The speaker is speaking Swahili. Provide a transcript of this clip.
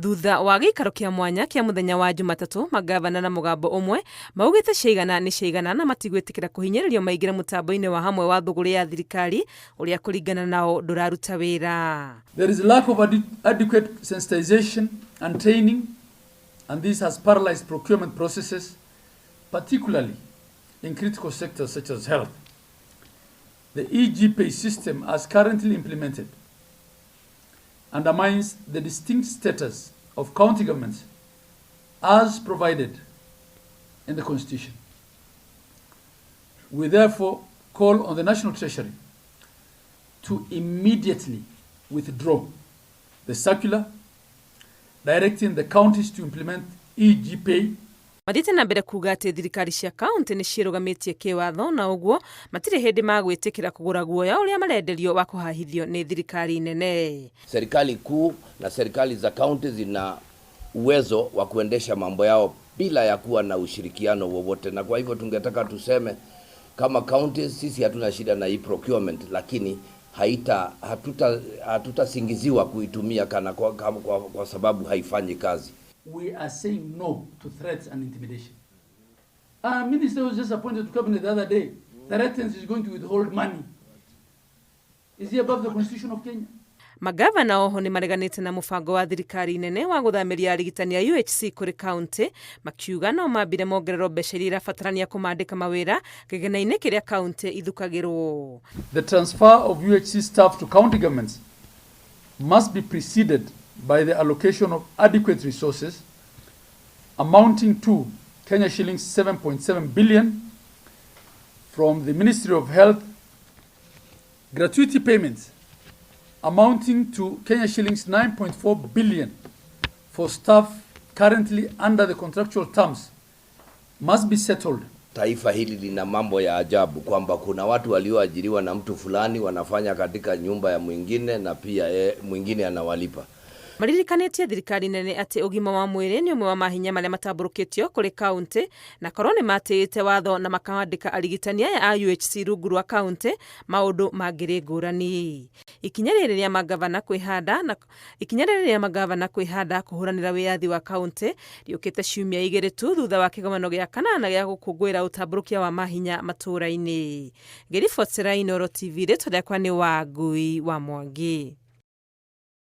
Thutha wa gĩikaro kĩa mwanya kĩa mũthenya wa Jumatatu, magavana na mũgambo ũmwe maugĩte ciigana nĩ ciigana na matigwĩtĩkĩra kũhinyĩrĩrio maingĩre mũtambo-inĩ wa hamwe wa thũgũrĩ ya thirikari ũrĩa kũringana nao ndũraruta wĩra. There is a lack of adequate sensitization and training, and this has paralyzed procurement processes, particularly in critical sectors such as health. The e-GPay system as currently implemented undermines the distinct status of county governments as provided in the Constitution. We therefore call on the National Treasury to immediately withdraw the circular directing the counties to implement e-GPay. Mathiĩte na mbere kuuga atĩ thirikari cia kaunti nĩ ciĩrũgamĩtie kĩwatho na ũguo matirĩ hĩndĩ magwĩtĩkĩra kũgũra guoya ũrĩa marenderio wa kũhahithio nĩ thirikari nene. Serikali kuu na serikali za kaunti zina uwezo wa kuendesha mambo yao bila ya kuwa na ushirikiano wowote, na kwa hivyo tungetaka tuseme kama counties sisi hatuna shida na e-procurement, lakini hatutasingiziwa kuitumia kwa sababu haifanyi kazi. We are saying no to threats and intimidation. Our minister was just appointed to cabinet the other day. Threatens is going to withhold money. Is he above the Constitution of Kenya? Magavana oho nĩ mareganĩte na mũbango wa thirikari nene wa gũthamiria arigitani a UHC kũrĩ kaunti, makiuga no mambire mongererwo mbeca iria irabatarania kũmandĩka mawĩra kĩgĩna-inĩ kĩrĩa kaunti ithukagĩrwo. The transfer of UHC staff to county governments must be preceded by the allocation of adequate resources amounting to Kenya shillings 7.7 billion from the Ministry of Health, gratuity payments amounting to Kenya shillings 9.4 billion for staff currently under the contractual terms must be settled. Taifa hili lina mambo ya ajabu kwamba kuna watu walioajiriwa na mtu fulani wanafanya katika nyumba ya mwingine na pia mwingine anawalipa. Maririkanĩtie thirikari nene atĩ ũgima wa mwĩrĩ nĩ ũmwe wa mahinya marĩa matambũrũkĩtio kũrĩ kaunti, na korwo nĩ matĩĩte watho na makandĩka arigitani aya a UHC rungu rwa kaunti maũndũ mangĩrĩ ngũrani. Ikinya rĩrĩ rĩa magavana kwĩhanda kũhũranĩra wĩyathi wa kaunti rĩũkĩte ciumia igĩrĩ tu thutha wa kĩgomano gĩa kanana gĩa gũkũngũĩra ũtambũrũkia wa mahinya matũũra-inĩ. Ngĩribotera Inooro TV, rĩtwa rĩakwa nĩ Wangui wa Mwangi.